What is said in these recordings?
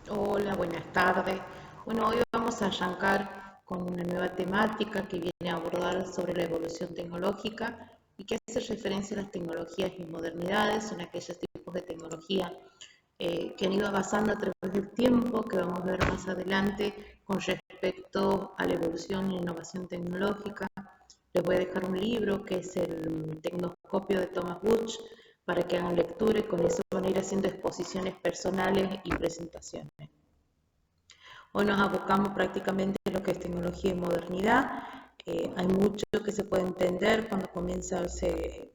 Hola, buenas tardes. Bueno, hoy vamos a arrancar con una nueva temática que viene a abordar sobre la evolución tecnológica y que hace referencia a las tecnologías y modernidades, son aquellos tipos de tecnología que han ido avanzando a través del tiempo, que vamos a ver más adelante con respecto a la evolución e innovación tecnológica. Les voy a dejar un libro que es el Tecnoscopio de Thomas Butch para que hagan lectura y con eso van a ir haciendo exposiciones personales y presentaciones. Hoy nos abocamos prácticamente en lo que es tecnología y modernidad. Hay mucho que se puede entender cuando se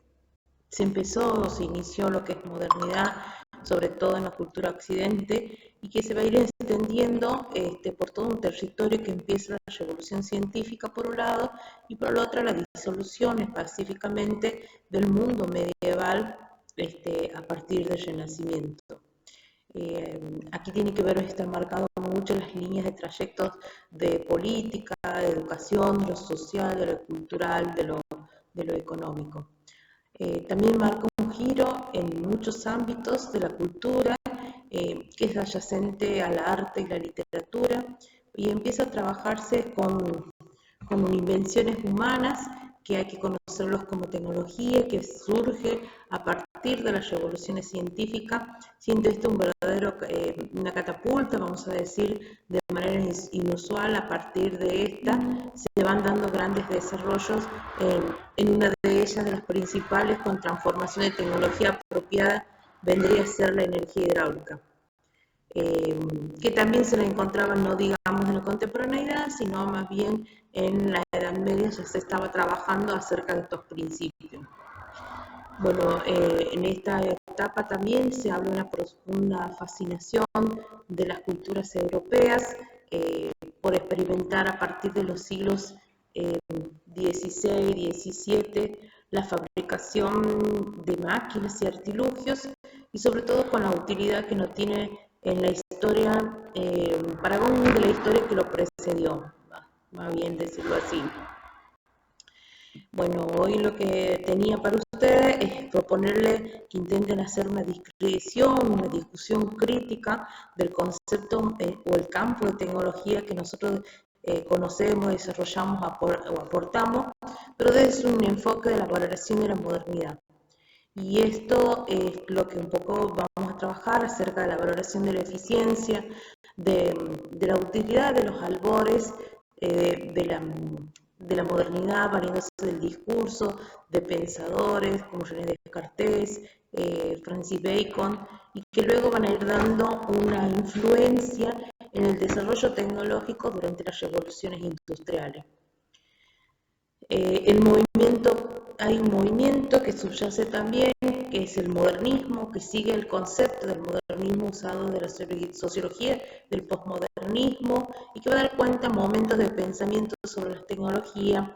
empezó o se inició lo que es modernidad, sobre todo en la cultura occidente, y que se va a ir extendiendo por todo un territorio que empieza la revolución científica por un lado y por el otro la disolución específicamente del mundo medieval a partir del Renacimiento. Aquí tiene que ver, está marcado mucho las líneas de trayectos de política, de educación, de lo social, de lo cultural, de lo económico. También marca un giro en muchos ámbitos de la cultura, que es adyacente al arte y la literatura, y empieza a trabajarse con invenciones humanas que hay que conocerlos como tecnología, que surge a partir de las revoluciones científicas, siendo esto un verdadero, una catapulta, vamos a decir, de manera inusual. A partir de esta se van dando grandes desarrollos, en una de ellas, de las principales, con transformación de tecnología apropiada, vendría a ser la energía hidráulica. Que también se la encontraba, no digamos en la contemporaneidad, sino más bien en la Edad Media ya se estaba trabajando acerca de estos principios. Bueno, en esta etapa también se habla de una profunda fascinación de las culturas europeas por experimentar a partir de los siglos XVI y XVII la fabricación de máquinas y artilugios, y sobre todo con la utilidad que no tiene en la historia, paragón de la historia que lo precedió, más bien decirlo así. Bueno, hoy lo que tenía para ustedes es proponerle que intenten hacer una discreción, una discusión crítica del concepto o el campo de tecnología que nosotros conocemos, desarrollamos o aportamos, pero desde un enfoque de la valoración de la modernidad. Y esto es lo que un poco vamos a trabajar acerca de la valoración de la eficiencia, de la utilidad de los albores, de la modernidad, valiéndose del discurso de pensadores como René Descartes, Francis Bacon, y que luego van a ir dando una influencia en el desarrollo tecnológico durante las revoluciones industriales. Hay un movimiento que subyace también, que es el modernismo, que sigue el concepto del modernismo usado de la sociología, del posmodernismo, y que va a dar cuenta momentos de pensamiento sobre las tecnologías,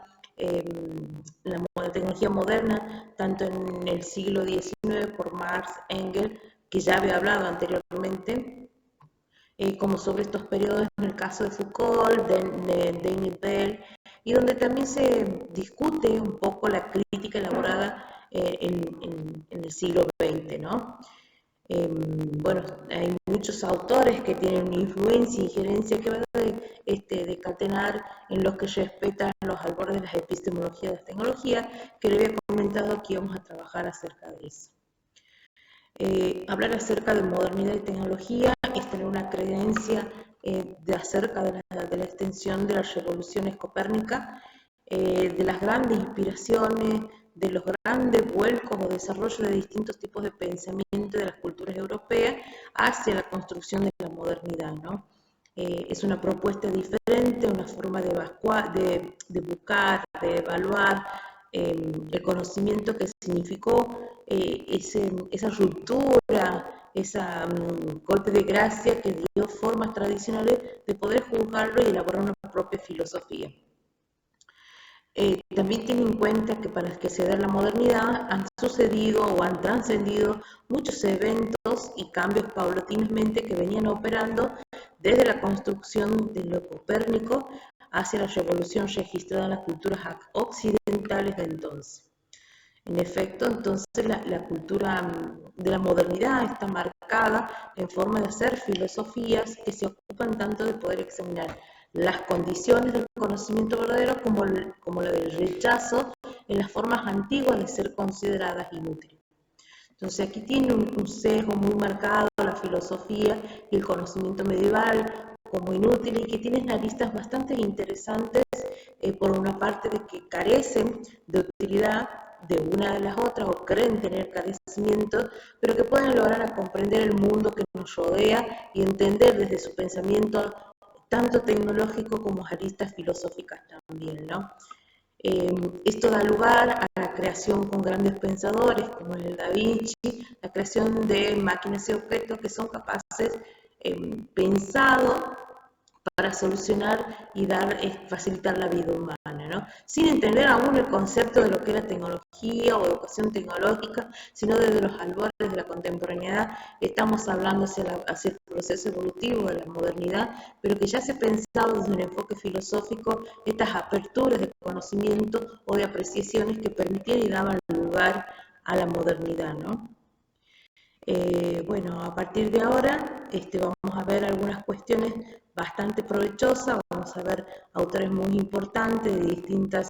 la tecnología moderna, tanto en el siglo XIX por Marx, Engels, que ya había hablado anteriormente, como sobre estos periodos en el caso de Foucault, de Daniel Bell, y donde también se discute un poco la crítica elaborada en el siglo XX, ¿no? Bueno, hay muchos autores que tienen una influencia e injerencia que van a decatenar en los que respetan los albores de las epistemologías de las tecnologías, que le había comentado que íbamos a trabajar acerca de eso. Hablar acerca de modernidad y tecnología es tener una creencia acerca de la extensión de las revoluciones copérnicas, de las grandes inspiraciones, de los grandes vuelcos o desarrollo de distintos tipos de pensamiento de las culturas europeas hacia la construcción de la modernidad, ¿no? Es una propuesta diferente, una forma de buscar, de evaluar el conocimiento que significó esa ruptura, ese golpe de gracia que dio formas tradicionales de poder juzgarlo y elaborar una propia filosofía. También tiene en cuenta que para que se dé la modernidad han sucedido o han trascendido muchos eventos y cambios paulatinamente que venían operando desde la construcción de lo copérnico hacia la revolución registrada en las culturas occidentales de entonces. En efecto, entonces la cultura de la modernidad está marcada en forma de hacer filosofías que se ocupan tanto de poder examinar las condiciones del conocimiento verdadero como la del rechazo en las formas antiguas de ser consideradas inútiles. Entonces aquí tiene un sesgo muy marcado la filosofía y el conocimiento medieval como inútil y que tienen aristas bastante interesantes por una parte de que carecen de utilidad de una de las otras o creen tener carecimiento, pero que pueden lograr a comprender el mundo que nos rodea y entender desde su pensamiento tanto tecnológico como aristas filosóficas también, ¿no? Esto da lugar a la creación con grandes pensadores como el Da Vinci, la creación de máquinas y objetos que son capaces, pensados para solucionar y facilitar la vida humana, ¿no? Sin entender aún el concepto de lo que era tecnología o educación tecnológica, sino desde los albores de la contemporaneidad, estamos hablando hacia el proceso evolutivo de la modernidad, pero que ya se pensaba desde un enfoque filosófico estas aperturas de conocimiento o de apreciaciones que permitían y daban lugar a la modernidad, ¿no? Bueno, a partir de ahora vamos a ver algunas cuestiones bastante provechosas, vamos a ver autores muy importantes de distintas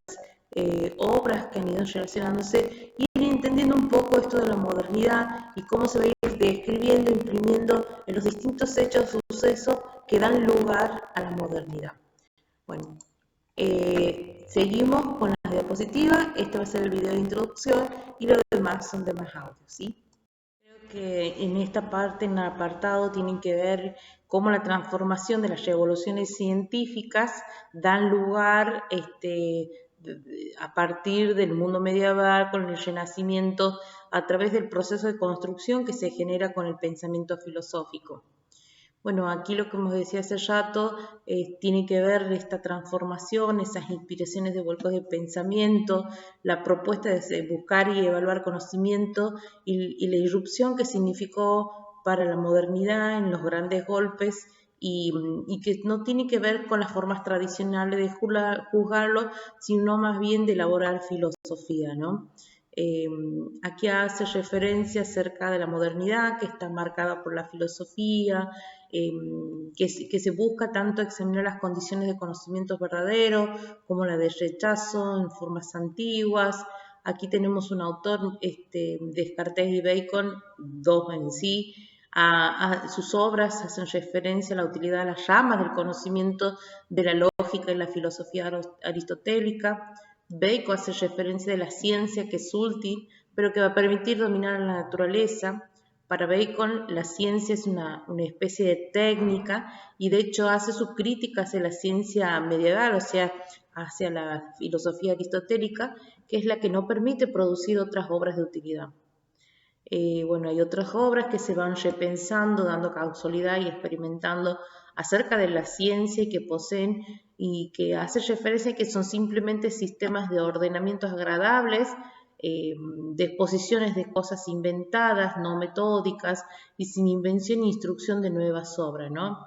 obras que han ido relacionándose y ir entendiendo un poco esto de la modernidad y cómo se va a ir describiendo, imprimiendo en los distintos hechos, sucesos que dan lugar a la modernidad. Bueno, seguimos con las diapositivas, este va a ser el video de introducción y los demás son demás audios, ¿sí? Que en esta parte, en el apartado, tienen que ver cómo la transformación de las revoluciones científicas dan lugar a partir del mundo medieval con el Renacimiento a través del proceso de construcción que se genera con el pensamiento filosófico. Bueno, aquí lo que hemos decía hace rato tiene que ver esta transformación, esas inspiraciones de vuelcos de pensamiento, la propuesta de buscar y evaluar conocimiento y la irrupción que significó para la modernidad en los grandes golpes y que no tiene que ver con las formas tradicionales de juzgarlo, sino más bien de elaborar filosofía, ¿no? Aquí hace referencia acerca de la modernidad que está marcada por la filosofía, que se busca tanto examinar las condiciones de conocimiento verdadero como la de rechazo en formas antiguas. Aquí tenemos un autor, Descartes y Bacon, dos en sí. Sus obras hacen referencia a la utilidad de las ramas del conocimiento de la lógica y la filosofía aristotélica. Bacon hace referencia de la ciencia que es útil, pero que va a permitir dominar la naturaleza. Para Bacon, la ciencia es una especie de técnica y de hecho hace sus críticas hacia la ciencia medieval, o sea, hacia la filosofía aristotélica, que es la que no permite producir otras obras de utilidad. Bueno, hay otras obras que se van repensando, dando causalidad y experimentando acerca de la ciencia y que poseen y que hace referencia a que son simplemente sistemas de ordenamientos agradables, de exposiciones de cosas inventadas, no metódicas y sin invención e instrucción de nuevas obras, ¿no?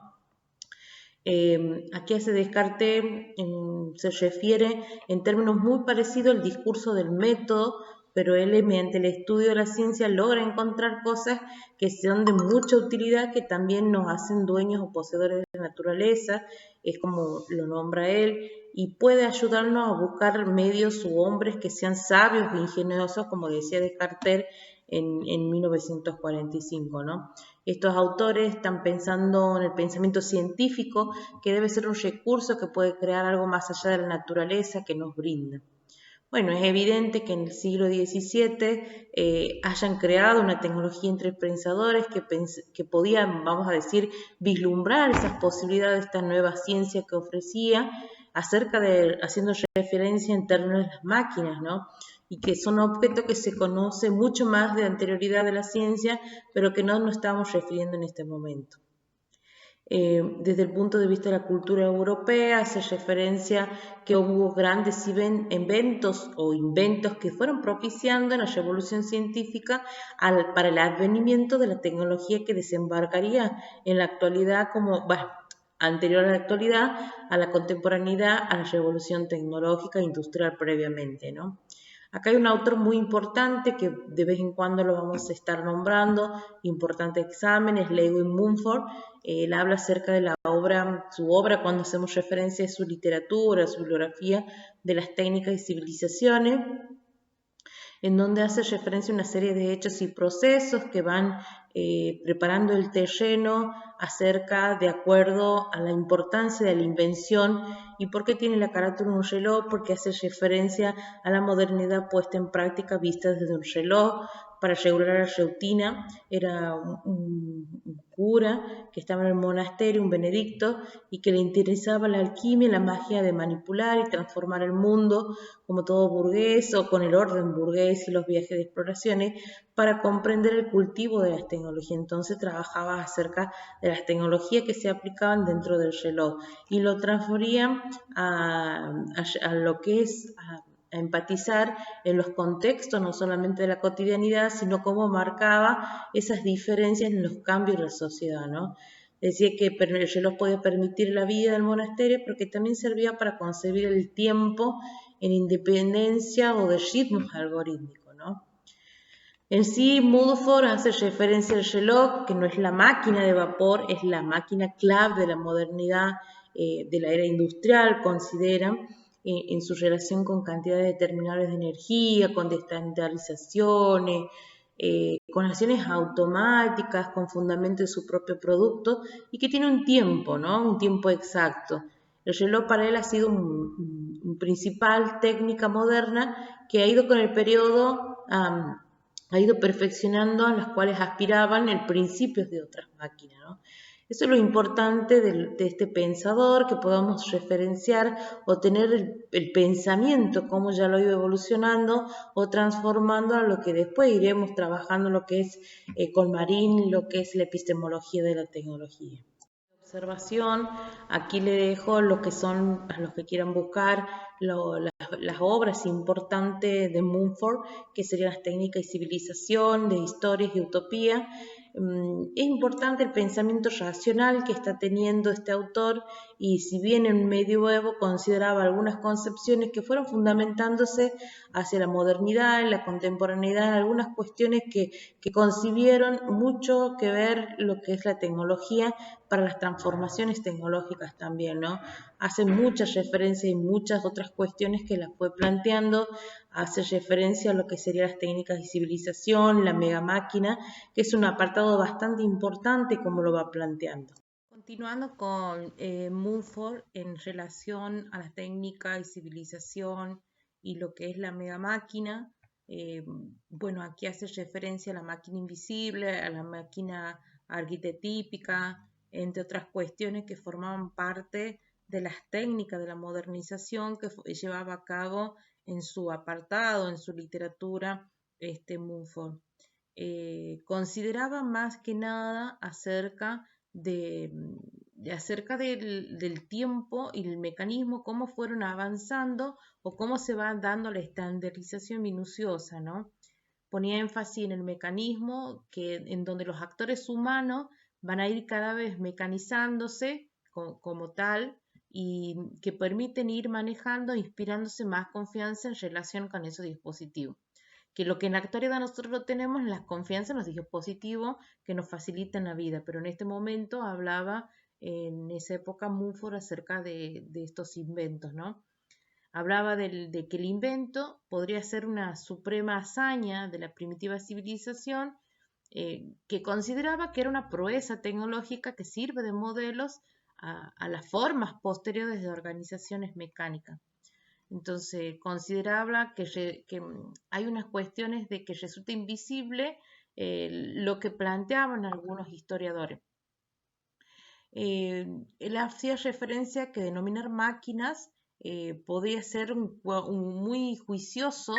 Aquí hace Descartes, se refiere en términos muy parecidos al discurso del método, pero él mediante el estudio de la ciencia logra encontrar cosas que son de mucha utilidad, que también nos hacen dueños o poseedores de la naturaleza, es como lo nombra él, y puede ayudarnos a buscar medios u hombres que sean sabios e ingeniosos, como decía Descartes en 1945, ¿no? Estos autores están pensando en el pensamiento científico, que debe ser un recurso que puede crear algo más allá de la naturaleza que nos brinda. Bueno, es evidente que en el siglo XVII hayan creado una tecnología entre pensadores que podían, vamos a decir, vislumbrar esas posibilidades de esta nueva ciencia que ofrecía, haciendo referencia en términos de las máquinas, ¿no? Y que son objetos que se conoce mucho más de anterioridad de la ciencia, pero que no nos estamos refiriendo en este momento. Desde el punto de vista de la cultura europea, hace referencia que hubo grandes eventos o inventos que fueron propiciando la revolución científica para el advenimiento de la tecnología que desembarcaría en la actualidad anterior a la actualidad, a la contemporaneidad, a la revolución tecnológica e industrial previamente, ¿no? Acá hay un autor muy importante que de vez en cuando lo vamos a estar nombrando, importante examen, es Lewin Mumford. Él habla acerca de su obra cuando hacemos referencia a su literatura, su bibliografía de las técnicas y civilizaciones, en donde hace referencia a una serie de hechos y procesos que van preparando el terreno de acuerdo a la importancia de la invención y por qué tiene la carátula de un reloj, porque hace referencia a la modernidad puesta en práctica vista desde un reloj para regular la rutina. Era un cura que estaba en el monasterio, un benedicto, y que le interesaba la alquimia y la magia de manipular y transformar el mundo como todo burgués o con el orden burgués y los viajes de exploraciones para comprender el cultivo de las tecnologías. Entonces trabajaba acerca de las tecnologías que se aplicaban dentro del reloj y lo transfería a lo que es a empatizar en los contextos, no solamente de la cotidianidad, sino cómo marcaba esas diferencias en los cambios de la sociedad, ¿no? Decía que el reloj podía permitir la vida del monasterio, pero que también servía para concebir el tiempo en independencia o de ritmos algorítmicos, ¿no? En sí, Mumford hace referencia al reloj, que no es la máquina de vapor, es la máquina clave de la modernidad, de la era industrial, considera, en su relación con cantidades determinables de energía, con estandarizaciones, con acciones automáticas, con fundamento de su propio producto y que tiene un tiempo, ¿no? Un tiempo exacto. El reloj para él ha sido un principal técnica moderna que ha ido con el periodo, ha ido perfeccionando a las cuales aspiraban en principios de otras máquinas, ¿no? Eso es lo importante de este pensador, que podamos referenciar o tener el pensamiento, cómo ya lo ha ido evolucionando o transformando a lo que después iremos trabajando, lo que es con Marín, lo que es la epistemología de la tecnología. Observación, aquí le dejo lo que son, a los que quieran buscar, las obras importantes de Mumford, que serían las técnicas y civilización, de historias y utopía. Es importante el pensamiento racional que está teniendo este autor y si bien en medioevo consideraba algunas concepciones que fueron fundamentándose hacia la modernidad, en la contemporaneidad, en algunas cuestiones que concibieron mucho que ver lo que es la tecnología para las transformaciones tecnológicas también, ¿no? Hace muchas referencias y muchas otras cuestiones que las fue planteando, hace referencia a lo que serían las técnicas de civilización, la mega máquina, que es un apartado bastante importante como lo va planteando. Continuando con Mumford en relación a la técnica y civilización y lo que es la mega máquina, bueno, aquí hace referencia a la máquina invisible, a la máquina arquetípica, entre otras cuestiones que formaban parte de las técnicas de la modernización que llevaba a cabo en su apartado, en su literatura, Mumford. Consideraba más que nada acerca del tiempo y el mecanismo, cómo fueron avanzando o cómo se va dando la estandarización minuciosa, ¿no? Ponía énfasis en el mecanismo en donde los actores humanos van a ir cada vez mecanizándose como tal y que permiten ir manejando, inspirándose más confianza en relación con esos dispositivos. Que lo que en la actualidad nosotros lo tenemos en la confianza en los dispositivos que nos facilitan la vida, pero en este momento hablaba en esa época Mumford acerca de estos inventos, ¿no? Hablaba de que el invento podría ser una suprema hazaña de la primitiva civilización, que consideraba que era una proeza tecnológica que sirve de modelos a las formas posteriores de organizaciones mecánicas. Entonces, consideraba que hay unas cuestiones de que resulta invisible lo que planteaban algunos historiadores. Él hacía referencia a que denominar máquinas podía ser muy juicioso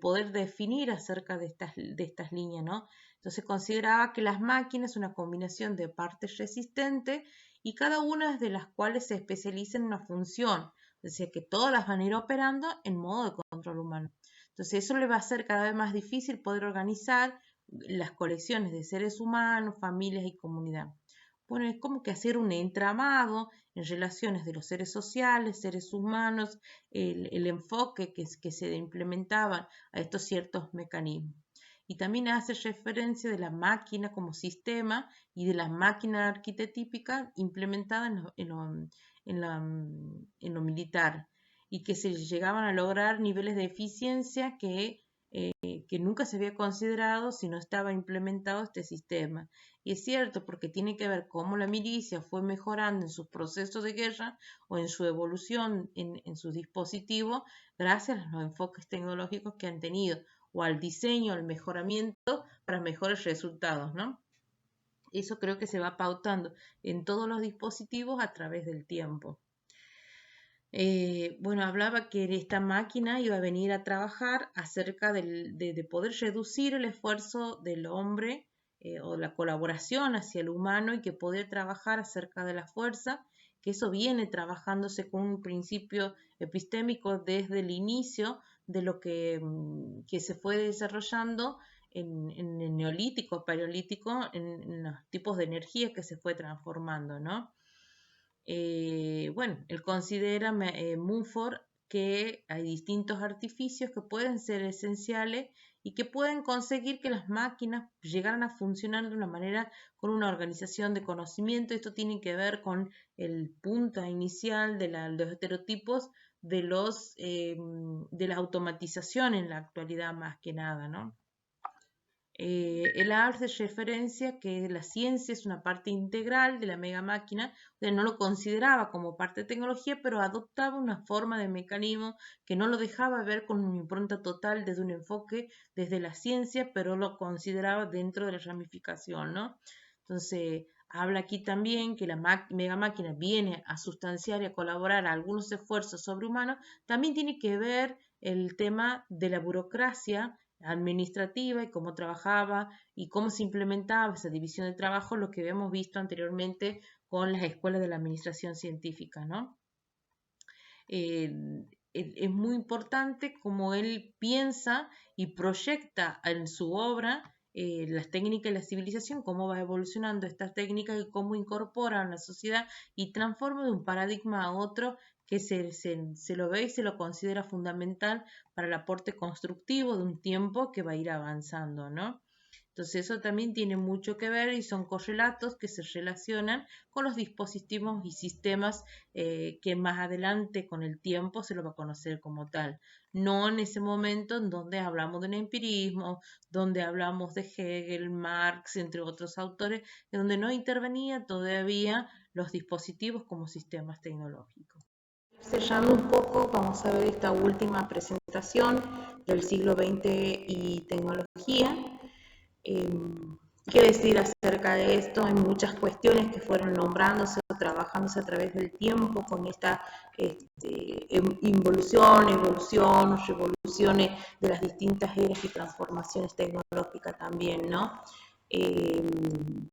poder definir acerca de estas líneas, ¿no? Entonces consideraba que las máquinas son una combinación de partes resistentes y cada una de las cuales se especializa en una función, decía que todas las van a ir operando en modo de control humano. Entonces eso le va a hacer cada vez más difícil poder organizar las colecciones de seres humanos, familias y comunidad. Bueno, es como que hacer un entramado en relaciones de los seres sociales, seres humanos, el enfoque que se implementaba a estos ciertos mecanismos. Y también hace referencia de la máquina como sistema y de la máquina arquetípica implementada en lo militar, y que se llegaban a lograr niveles de eficiencia que nunca se había considerado si no estaba implementado este sistema. Y es cierto, porque tiene que ver cómo la milicia fue mejorando en sus procesos de guerra o en su evolución en sus dispositivos gracias a los enfoques tecnológicos que han tenido, o al diseño, al mejoramiento para mejores resultados, ¿no? Eso creo que se va pautando en todos los dispositivos a través del tiempo. Bueno, hablaba que esta máquina iba a venir a trabajar acerca de poder reducir el esfuerzo del hombre o la colaboración hacia el humano, y que poder trabajar acerca de la fuerza, que eso viene trabajándose con un principio epistémico desde el inicio de lo que se fue desarrollando en el neolítico, paleolítico, en los tipos de energía que se fue transformando, ¿no? Bueno, él considera, Mumford, que hay distintos artificios que pueden ser esenciales y que pueden conseguir que las máquinas llegaran a funcionar de una manera con una organización de conocimiento. Esto tiene que ver con el punto inicial de los estereotipos de la automatización en la actualidad, más que nada, ¿no? Él hace referencia que la ciencia es una parte integral de la mega máquina, no lo consideraba como parte de tecnología, pero adoptaba una forma de mecanismo que no lo dejaba ver con una impronta total desde un enfoque desde la ciencia, pero lo consideraba dentro de la ramificación, ¿no? Entonces, habla aquí también que la mega máquina viene a sustanciar y a colaborar a algunos esfuerzos sobrehumanos. También tiene que ver el tema de la burocracia administrativa y cómo trabajaba y cómo se implementaba esa división de trabajo, lo que habíamos visto anteriormente con las escuelas de la administración científica, ¿no? Es muy importante cómo él piensa y proyecta en su obra las técnicas de la civilización, cómo va evolucionando estas técnicas y cómo incorporan a la sociedad y transforma de un paradigma a otro, que se lo ve y se lo considera fundamental para el aporte constructivo de un tiempo que va a ir avanzando, ¿no? Entonces eso también tiene mucho que ver y son correlatos que se relacionan con los dispositivos y sistemas que más adelante con el tiempo se lo va a conocer como tal. No en ese momento en donde hablamos de un empirismo, donde hablamos de Hegel, Marx, entre otros autores, en donde no intervenía todavía los dispositivos como sistemas tecnológicos. Sellando un poco, vamos a ver esta última presentación del siglo XX y tecnología. ¿Qué decir acerca de esto? Hay muchas cuestiones que fueron nombrándose o trabajándose a través del tiempo con esta evoluciones, revoluciones de las distintas eras y transformaciones tecnológicas también, ¿no? En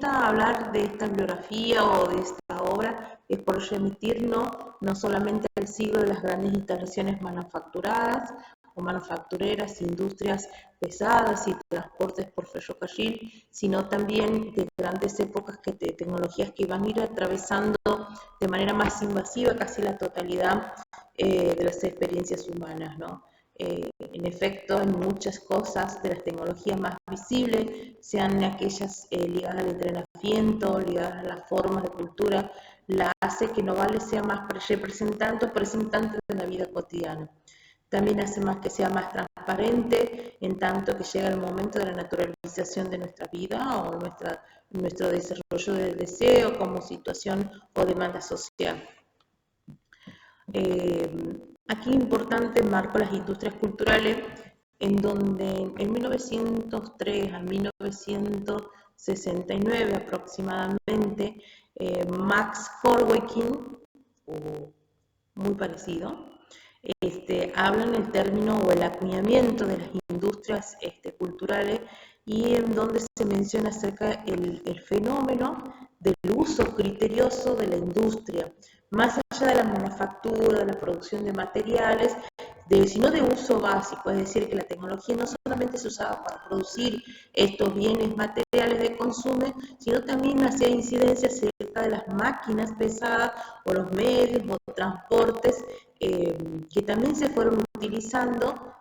hablar de esta bibliografía o de esta obra es por remitirnos no solamente al siglo de las grandes instalaciones manufacturadas o manufactureras, industrias pesadas y transportes por ferrocarril, sino también de grandes épocas de tecnologías que iban a ir atravesando de manera más invasiva casi la totalidad de las experiencias humanas, ¿no? En efecto, en muchas cosas de las tecnologías más visibles, sean aquellas ligadas al entrenamiento, ligadas a las formas de cultura, la hace que Novales sea más representante o presentante de la vida cotidiana. También hace más que sea más transparente, en tanto que llega el momento de la naturalización de nuestra vida o nuestro desarrollo del deseo como situación o demanda social. Aquí importante marco las industrias culturales, en donde en 1903 a 1969 aproximadamente, Max Horwicking, muy parecido, habla en el término o el acuñamiento de las industrias culturales, y en donde se menciona acerca el fenómeno del uso criterioso de la industria, más allá de la manufactura, de la producción de materiales, sino de uso básico, es decir, que la tecnología no solamente se usaba para producir estos bienes materiales de consumo, sino también hacía incidencia acerca de las máquinas pesadas o los medios o transportes que también se fueron utilizando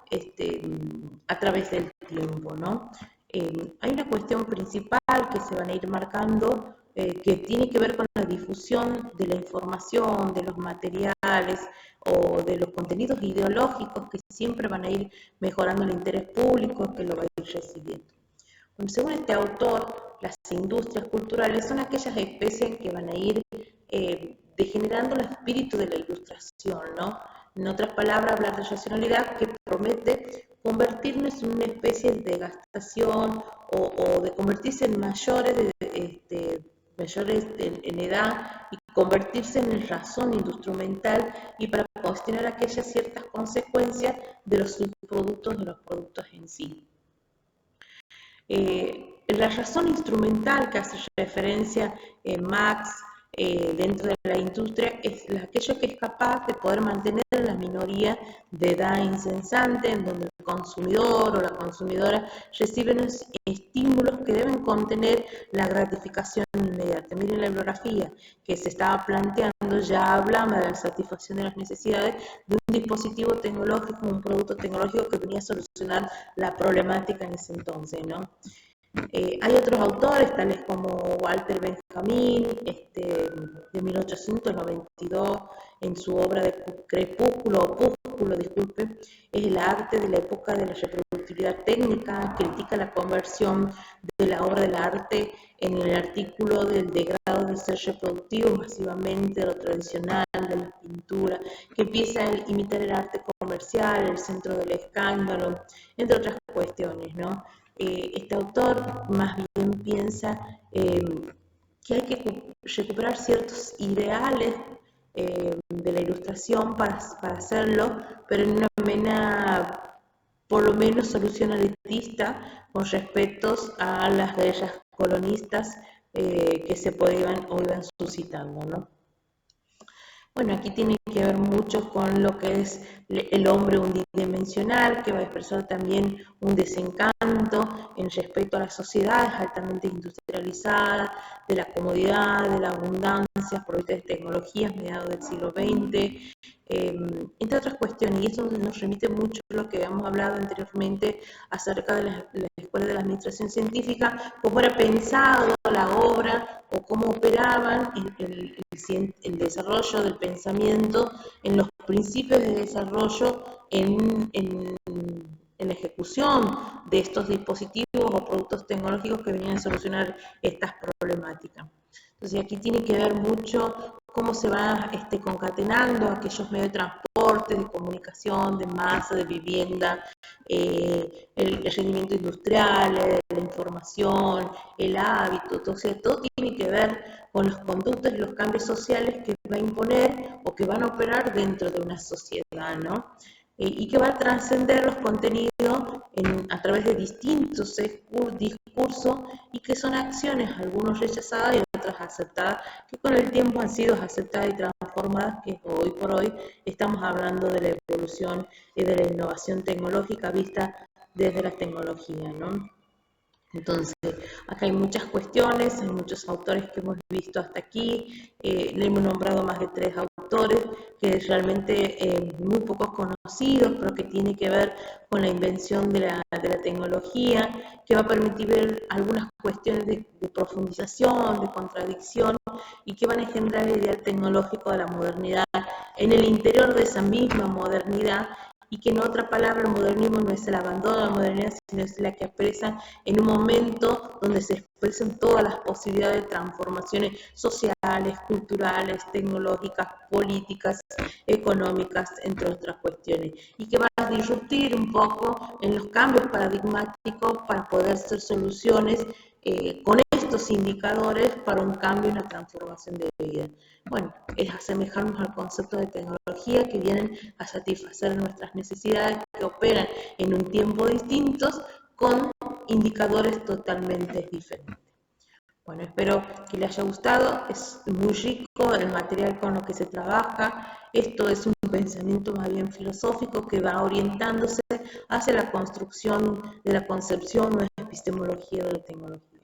a través del tiempo, ¿no? Hay una cuestión principal que se van a ir marcando que tiene que ver con la difusión de la información, de los materiales o de los contenidos ideológicos que siempre van a ir mejorando el interés público que lo va a ir recibiendo. Bueno, según este autor, las industrias culturales son aquellas especies que van a ir degenerando el espíritu de la ilustración, ¿no? En otras palabras, hablar de racionalidad que promete convertirnos en una especie de gastación o de convertirse en mayores en edad y convertirse en razón instrumental y para cuestionar aquellas ciertas consecuencias de los subproductos de los productos en sí. La razón instrumental que hace referencia Marx dentro de la industria es aquello que es capaz de poder mantener a la minoría de edad incesante, en donde el consumidor o la consumidora reciben estímulos que deben contener la gratificación inmediata. Miren la bibliografía que se estaba planteando, ya hablaba de la satisfacción de las necesidades de un dispositivo tecnológico, un producto tecnológico que venía a solucionar la problemática en ese entonces, ¿no? Hay otros autores, tales como Walter Benjamin, de 1892, en su obra de Crepúsculo, o Púsculo, disculpe, es el arte de la época de la reproductividad técnica, critica la conversión de la obra del arte en el artículo del degrado del ser reproductivo masivamente de lo tradicional, de la pintura, que empieza a imitar el arte comercial, el centro del escándalo, entre otras cuestiones, ¿no? Este autor más bien piensa que hay que recuperar ciertos ideales de la ilustración para hacerlo, pero en una manera por lo menos solucionalista con respecto a las guerras colonistas que se podían o iban suscitando, ¿no? Bueno, aquí tiene que ver mucho con lo que es el hombre unidimensional, que va a expresar también un desencanto en respecto a las sociedades altamente industrializadas, de la comodidad, de la abundancia, provistas de tecnologías mediados del siglo XX, entre otras cuestiones. Y eso nos remite mucho a lo que habíamos hablado anteriormente acerca de la Escuela de la Administración Científica, cómo era pensado la obra o cómo operaban el desarrollo del pensamiento en los principios de desarrollo en la ejecución de estos dispositivos o productos tecnológicos que venían a solucionar estas problemáticas. Entonces aquí tiene que ver mucho cómo se va concatenando aquellos medios de transporte, de comunicación, de masa, de vivienda, el rendimiento industrial, la información, el hábito. Entonces todo tiene que ver con los conductos y los cambios sociales que va a imponer o que van a operar dentro de una sociedad, ¿no? Y que va a trascender los contenidos a través de distintos discursos y que son acciones, algunos rechazadas y otras aceptadas, que con el tiempo han sido aceptadas y transformadas, que hoy por hoy estamos hablando de la evolución y de la innovación tecnológica vista desde la tecnología, ¿no? Entonces, acá hay muchas cuestiones, hay muchos autores que hemos visto hasta aquí, le hemos nombrado más de 3 autores, que realmente muy pocos conocidos, pero que tiene que ver con la invención de la tecnología, que va a permitir ver algunas cuestiones de profundización, de contradicción, y que van a engendrar el ideal tecnológico de la modernidad en el interior de esa misma modernidad, y que en otra palabra el modernismo no es el abandono de la modernidad, sino es la que expresa en un momento donde se expresan todas las posibilidades de transformaciones sociales, culturales, tecnológicas, políticas, económicas, entre otras cuestiones, y que va a disruptir un poco en los cambios paradigmáticos para poder hacer soluciones con estos indicadores para un cambio y una transformación de vida. Bueno, es asemejarnos al concepto de tecnología que vienen a satisfacer nuestras necesidades, que operan en un tiempo distintos con indicadores totalmente diferentes. Bueno, espero que les haya gustado, es muy rico el material con lo que se trabaja, esto es un un pensamiento más bien filosófico que va orientándose hacia la construcción de la concepción o epistemología de la tecnología.